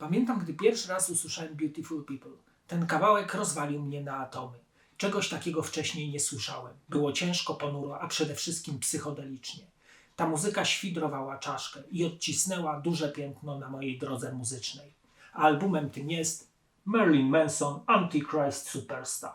Pamiętam, gdy pierwszy raz usłyszałem Beautiful People. Ten kawałek rozwalił mnie na atomy. Czegoś takiego wcześniej nie słyszałem. Było ciężko, ponuro, a przede wszystkim psychodelicznie. Ta muzyka świdrowała czaszkę i odcisnęła duże piętno na mojej drodze muzycznej. A albumem tym jest Marilyn Manson Antichrist Superstar.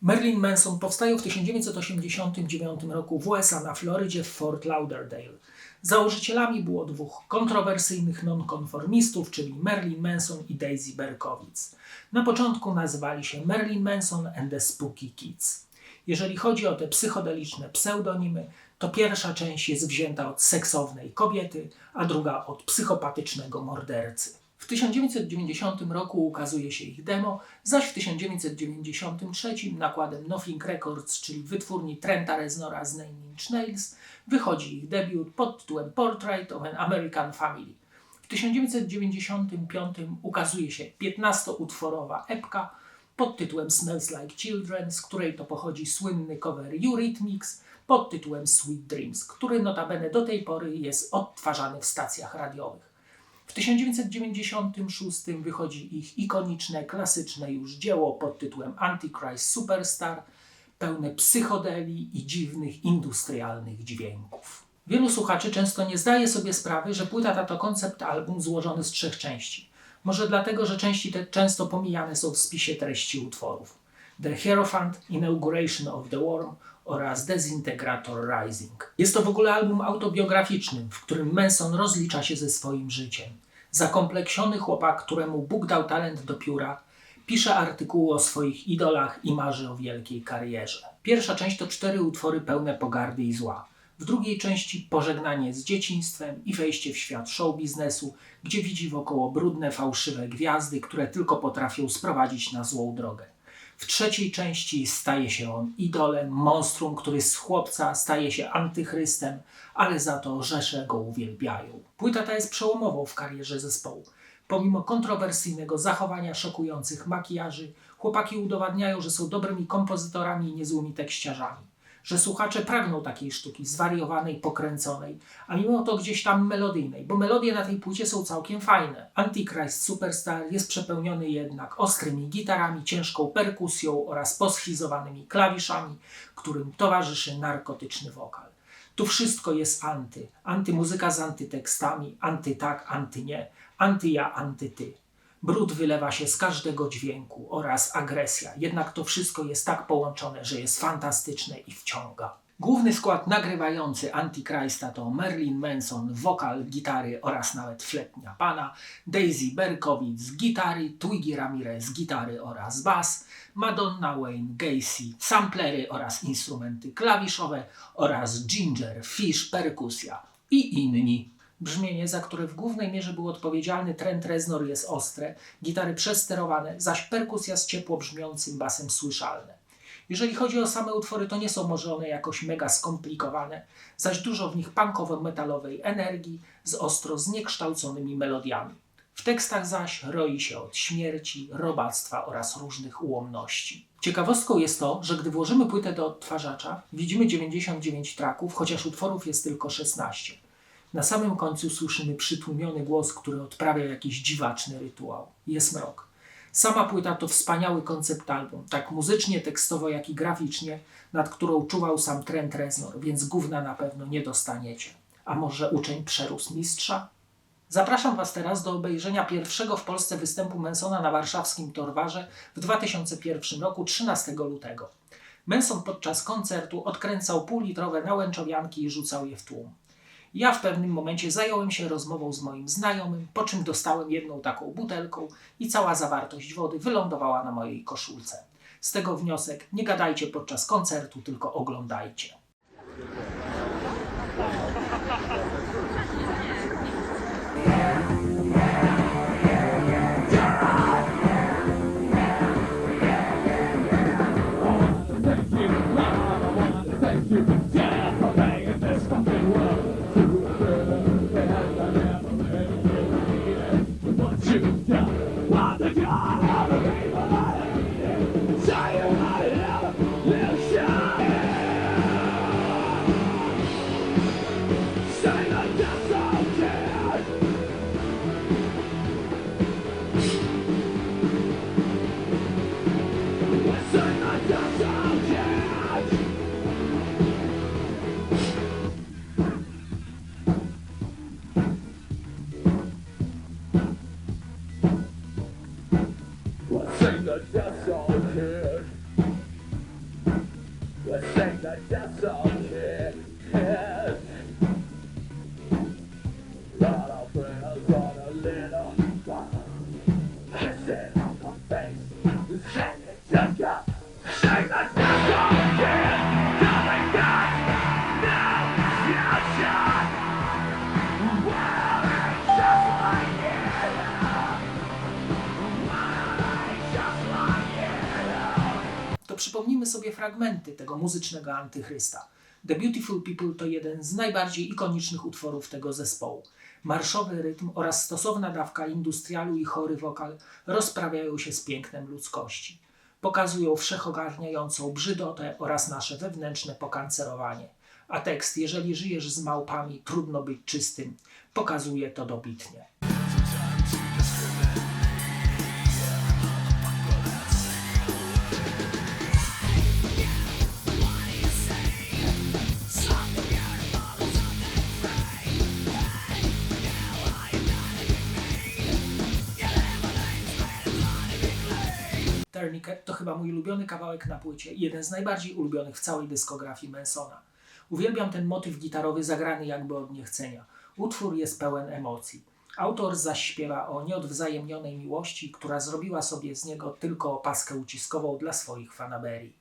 Marilyn Manson powstaje w 1989 roku w USA na Florydzie w Fort Lauderdale. Założycielami było dwóch kontrowersyjnych nonkonformistów, czyli Marilyn Manson i Daisy Berkowitz. Na początku nazywali się Marilyn Manson and the Spooky Kids. Jeżeli chodzi o te psychodeliczne pseudonimy, to pierwsza część jest wzięta od seksownej kobiety, a druga od psychopatycznego mordercy. W 1990 roku ukazuje się ich demo, zaś w 1993 nakładem Nothing Records, czyli wytwórni Trenta Reznora z Nine Inch Nails, wychodzi ich debiut pod tytułem Portrait of an American Family. W 1995 ukazuje się 15-utworowa epka pod tytułem Smells Like Children, z której to pochodzi słynny cover Eurythmics pod tytułem Sweet Dreams, który notabene do tej pory jest odtwarzany w stacjach radiowych. W 1996 wychodzi ich ikoniczne, klasyczne już dzieło pod tytułem Antichrist Superstar, pełne psychodeli i dziwnych, industrialnych dźwięków. Wielu słuchaczy często nie zdaje sobie sprawy, że płyta ta to koncept album złożony z 3 części. Może dlatego, że części te często pomijane są w spisie treści utworów. The Hierophant, Inauguration of the Worm oraz Disintegrator Rising. Jest to w ogóle album autobiograficzny, w którym Manson rozlicza się ze swoim życiem. Zakompleksiony chłopak, któremu Bóg dał talent do pióra, pisze artykuły o swoich idolach i marzy o wielkiej karierze. Pierwsza część to 4 utwory pełne pogardy i zła. W drugiej części pożegnanie z dzieciństwem i wejście w świat show biznesu, gdzie widzi wokoło brudne, fałszywe gwiazdy, które tylko potrafią sprowadzić na złą drogę. W trzeciej części staje się on idolem, monstrum, który z chłopca staje się antychrystem, ale za to rzesze go uwielbiają. Płyta ta jest przełomową w karierze zespołu. Pomimo kontrowersyjnego zachowania, szokujących makijaży, chłopaki udowadniają, że są dobrymi kompozytorami i niezłymi tekściarzami. Że słuchacze pragną takiej sztuki, zwariowanej, pokręconej, a mimo to gdzieś tam melodyjnej, bo melodie na tej płycie są całkiem fajne. Antichrist Superstar jest przepełniony jednak ostrymi gitarami, ciężką perkusją oraz poschizowanymi klawiszami, którym towarzyszy narkotyczny wokal. Tu wszystko jest anty. Antymuzyka z antytekstami, antytak, antynie, antyja, antyty. Brud wylewa się z każdego dźwięku oraz agresja, jednak to wszystko jest tak połączone, że jest fantastyczne i wciąga. Główny skład nagrywający Antichrista to Marilyn Manson, wokal, gitary oraz nawet fletnia pana, Daisy Berkowitz, gitary, Twiggy Ramirez, gitary oraz bas, Madonna Wayne Gacy, samplery oraz instrumenty klawiszowe oraz Ginger Fish, perkusja i inni. Brzmienie, za które w głównej mierze był odpowiedzialny Trent Reznor, jest ostre, gitary przesterowane, zaś perkusja z ciepło brzmiącym basem słyszalne. Jeżeli chodzi o same utwory, to nie są może one jakoś mega skomplikowane, zaś dużo w nich punkowo-metalowej energii z ostro zniekształconymi melodiami. W tekstach zaś roi się od śmierci, robactwa oraz różnych ułomności. Ciekawostką jest to, że gdy włożymy płytę do odtwarzacza, widzimy 99 tracków, chociaż utworów jest tylko 16. Na samym końcu słyszymy przytłumiony głos, który odprawia jakiś dziwaczny rytuał. Jest mrok. Sama płyta to wspaniały koncept album, tak muzycznie, tekstowo, jak i graficznie, nad którą czuwał sam Trent Reznor, więc gówna na pewno nie dostaniecie. A może uczeń przerósł mistrza? Zapraszam Was teraz do obejrzenia pierwszego w Polsce występu Mansona na warszawskim Torwarze w 2001 roku, 13 lutego. Manson podczas koncertu odkręcał półlitrowe nałęczowianki i rzucał je w tłum. Ja w pewnym momencie zająłem się rozmową z moim znajomym, po czym dostałem jedną taką butelką i cała zawartość wody wylądowała na mojej koszulce. Z tego wniosek: nie gadajcie podczas koncertu, tylko oglądajcie. Przypomnijmy sobie fragmenty tego muzycznego antychrysta. The Beautiful People to jeden z najbardziej ikonicznych utworów tego zespołu. Marszowy rytm oraz stosowna dawka industrialu i chory wokal rozprawiają się z pięknem ludzkości. Pokazują wszechogarniającą brzydotę oraz nasze wewnętrzne pokancerowanie. A tekst "Jeżeli żyjesz z małpami, trudno być czystym" pokazuje to dobitnie. Tourniquet to chyba mój ulubiony kawałek na płycie i jeden z najbardziej ulubionych w całej dyskografii Mansona. Uwielbiam ten motyw gitarowy zagrany jakby od niechcenia. Utwór jest pełen emocji. Autor zaś śpiewa o nieodwzajemnionej miłości, która zrobiła sobie z niego tylko opaskę uciskową dla swoich fanaberii.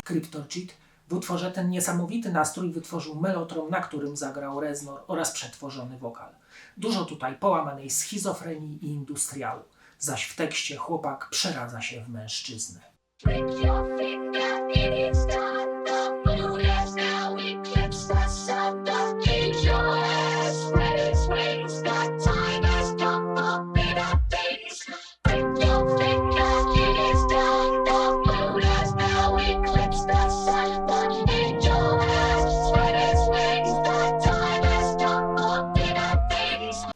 Cryptorchid w utworze ten niesamowity nastrój wytworzył melotron, na którym zagrał Reznor oraz przetworzony wokal. Dużo tutaj połamanej schizofrenii i industrialu, zaś w tekście chłopak przeradza się w mężczyznę.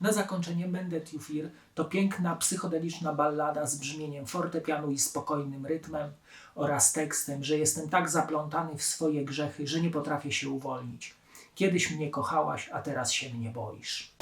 Na zakończenie Bend That You Fear to piękna, psychodeliczna ballada z brzmieniem fortepianu i spokojnym rytmem oraz tekstem, że jestem tak zaplątany w swoje grzechy, że nie potrafię się uwolnić. Kiedyś mnie kochałaś, a teraz się mnie boisz.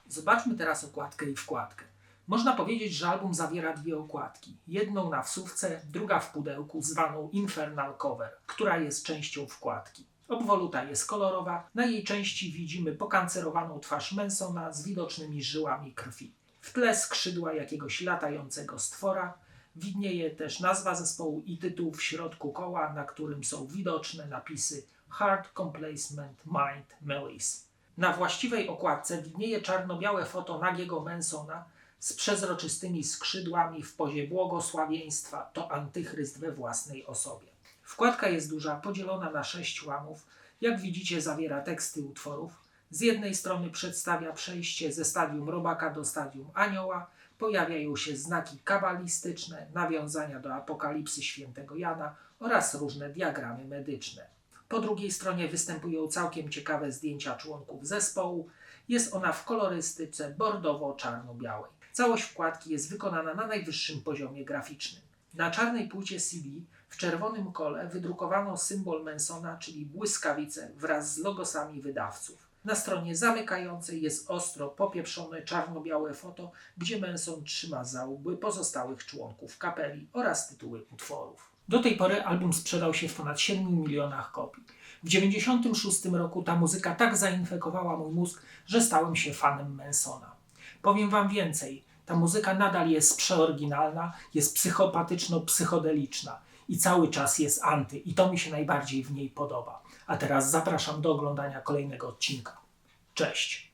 Zobaczmy teraz okładkę i wkładkę. Można powiedzieć, że album zawiera dwie okładki. Jedną na wsówce, druga w pudełku, zwaną Infernal Cover, która jest częścią wkładki. Obwoluta jest kolorowa, na jej części widzimy pokancerowaną twarz Mansona z widocznymi żyłami krwi. W tle skrzydła jakiegoś latającego stwora. Widnieje też nazwa zespołu i tytuł w środku koła, na którym są widoczne napisy Heart Complacement Mind Malice. Na właściwej okładce widnieje czarno-białe foto nagiego Mansona z przezroczystymi skrzydłami w pozie błogosławieństwa. To antychryst we własnej osobie. Wkładka jest duża, podzielona na 6 łamów. Jak widzicie, zawiera teksty utworów. Z jednej strony przedstawia przejście ze stadium robaka do stadium anioła. Pojawiają się znaki kabalistyczne, nawiązania do Apokalipsy Świętego Jana oraz różne diagramy medyczne. Po drugiej stronie występują całkiem ciekawe zdjęcia członków zespołu. Jest ona w kolorystyce bordowo-czarno-białej. Całość wkładki jest wykonana na najwyższym poziomie graficznym. Na czarnej płycie CD w czerwonym kole wydrukowano symbol Mansona, czyli błyskawicę wraz z logosami wydawców. Na stronie zamykającej jest ostro popieprzone czarno-białe foto, gdzie Manson trzyma za łby pozostałych członków kapeli oraz tytuły utworów. Do tej pory album sprzedał się w ponad 7 milionach kopii. W 1996 roku ta muzyka tak zainfekowała mój mózg, że stałem się fanem Mansona. Powiem wam więcej, ta muzyka nadal jest przeoryginalna, jest psychopatyczno-psychodeliczna i cały czas jest anty i to mi się najbardziej w niej podoba. A teraz zapraszam do oglądania kolejnego odcinka. Cześć!